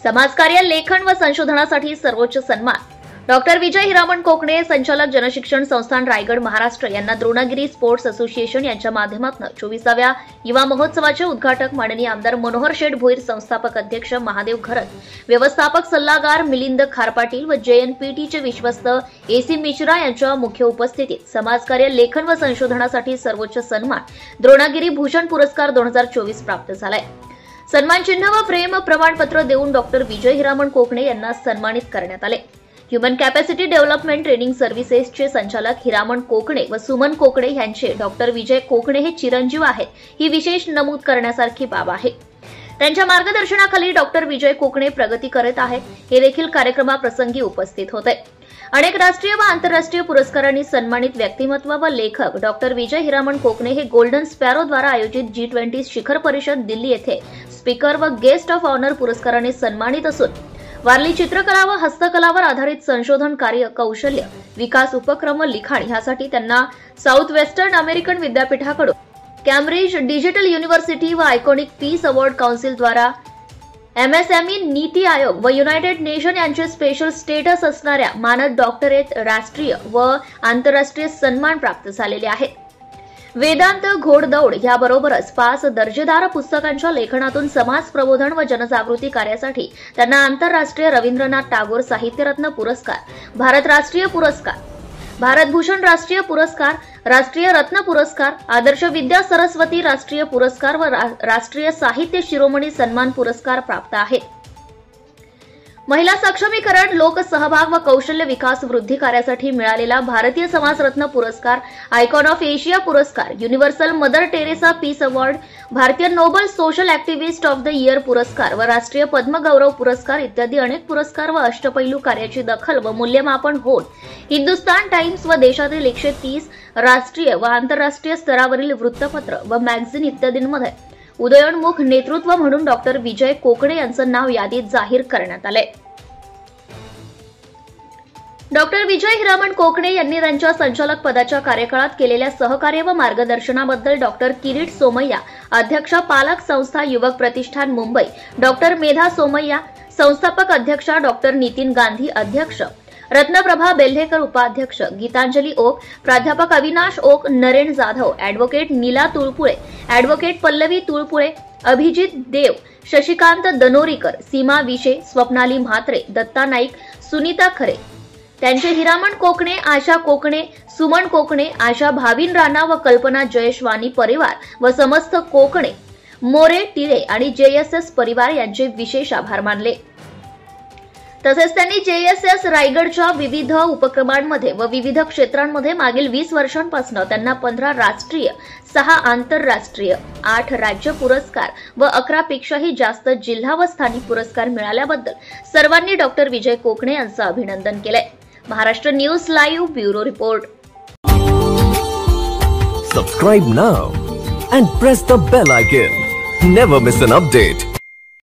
समाजकार्य, लेखन व संशोधनासाठी सर्वोच्च सन्मान डॉक्टर विजय हिरामण कोकणे, संचालक जनशिक्षण संस्थान रायगड महाराष्ट्र यांना द्रोणागिरी स्पोर्ट्स असोसिएशन यांच्या माध्यमातून 24व्या युवा महोत्सवाचे उद्घाटक माननीय आमदार मनोहर शेठ भोईर, संस्थापक अध्यक्ष महादेव घरत, व्यवस्थापक सल्लागार मिलिंद खारपाटील व JNPTचे विश्वस्त AC मिश्रा यांच्या मुख्य उपस्थितीत समाजकार्य, लेखन व संशोधनासाठी सर्वोच्च सन्मान द्रोणागिरी भूषण पुरस्कार 2024 प्राप्त झालाय। सन्मान चिन्ह व प्रेम प्रमाणपत्र देऊन डॉक्टर विजय हिरामण कोकणे यांना सन्मानित करण्यात आले। ह्युमन कॅपॅसिटी डेव्हलपमेंट ट्रेनिंग सर्व्हिसेसचे संचालक हिरामण कोकणे व सुमन कोकणे यांचे डॉक्टर विजय कोकणे हे चिरंजीव आहेत, ही विशेष नमूद करण्यासारखी बाब आहे। त्यांच्या मार्गदर्शनाखाली डॉक्टर विजय कोकणे प्रगती करत आहेत, हे देखील कार्यक्रमाप्रसंगी उपस्थित होते। अनेक राष्ट्रीय व आंतरराष्ट्रीय पुरस्कारांनी सन्मानित व्यक्तिमत्व व लेखक डॉक्टर विजय हिरामण कोकणे हे गोल्डन स्पॅरो द्वारा आयोजित G20 शिखर परिषद दिल्ली येथे स्पीकर व गेस्ट ऑफ ऑनर पुरस्काराने सन्मानित असून वारली चित्रकला व हस्तकलावर आधारित संशोधन कार्य, कौशल्य विकास उपक्रम, लिखाण यासाठी त्यांना साऊथ वेस्टर्न अमेरिकन विद्यापीठाकडून, कॅम्ब्रिज डिजिटल युनिव्हर्सिटी व आयकॉनिक पीस अवॉर्ड काउन्सिल द्वारा MSME नीती आयोग व युनायटेड नेशन यांचे स्पेशल स्टेटस असणाऱ्या मानद डॉक्टरेट राष्ट्रीय व आंतरराष्ट्रीय सन्मान प्राप्त झालेले आहेत। वेदांत घोडदौड याबरोबरच 5 दर्जेदार पुस्तकांच्या लेखनातून समाज प्रबोधन व जनजागृती कार्यासाठी त्यांना आंतरराष्ट्रीय रवींद्रनाथ टागोर साहित्यरत्न पुरस्कार, भारत राष्ट्रीय पुरस्कार, भारत भूषण राष्ट्रीय पुरस्कार, राष्ट्रीय रत्न पुरस्कार, आदर्श विद्या सरस्वती राष्ट्रीय पुरस्कार व राष्ट्रीय साहित्य शिरोमणी सन्मान पुरस्कार प्राप्त आहेत। महिला सक्षमीकरण, लोकसहभाग व कौशल्य विकास वृद्धी कार्यासाठी मिळालेला भारतीय समाजरत्न पुरस्कार, आयकॉन ऑफ एशिया पुरस्कार, universal Mother Teresa peace award, भारतीय Nobel social activist of the year पुरस्कार व राष्ट्रीय पद्मगौरव पुरस्कार इत्यादी अनेक पुरस्कार व अष्टपैलू कार्याची दखल व मूल्यमापन होऊन हिंदुस्तान टाइम्स व देशातील 130 राष्ट्रीय व आंतरराष्ट्रीय स्तरावरील वृत्तपत्र व मॅगझिन इत्यादींमध्ये उदयोन्मुख नेतृत्व म्हणून डॉक्टर विजय कोकणे यांचं नाव यादीत जाहीर करण्यात आले। डॉक्टर विजय हिरामण कोकणे यांनी त्यांच्या संचालक पदाच्या कार्यकाळात केलेल्या सहकार्य व मार्गदर्शनाबद्दल डॉक्टर किरीट सोमय्या, अध्यक्ष पालक संस्था युवक प्रतिष्ठान मुंबई, डॉक्टर मेधा सोमय्या, संस्थापक अध्यक्षा डॉक्टर नितीन गांधी, अध्यक्ष रत्नप्रभा बेल्हेकर, उपाध्यक्ष गीतांजली ओक, प्राध्यापक अविनाश ओक, नरेन जाधव, ॲडव्होकेट नीला तुळपुळे, ॲडव्होकेट पल्लवी तुळपुळे, अभिजित देव, शशिकांत दनोरीकर, सीमा विशे, स्वप्नाली म्हात्रे, दत्ता नाईक, सुनीता खरे, त्यांचे हिरामण कोकणे, आशा कोकणे, सुमन कोकणे, आशा भाविन राणा व कल्पना जयश्वानी परिवार व समस्त कोकणे, मोरे, टिळे आणि JSS परिवार यांचे विशेष आभार मानले। तसेच त्यांनी JSS रायगडच्या विविध उपक्रमांमध्ये व विविध क्षेत्रांमध्ये मागील 20 वर्षांपासून त्यांना 15 राष्ट्रीय, 6 आंतरराष्ट्रीय, 8 राज्य पुरस्कार व 11 पेक्षाही जास्त जिल्हा व स्थानिक पुरस्कार मिळाल्याबद्दल सर्वांनी डॉक्टर विजय कोकणे यांचं अभिनंदन केलंय। Maharashtra news live bureau report. Subscribe now and press the bell icon. Never miss an update.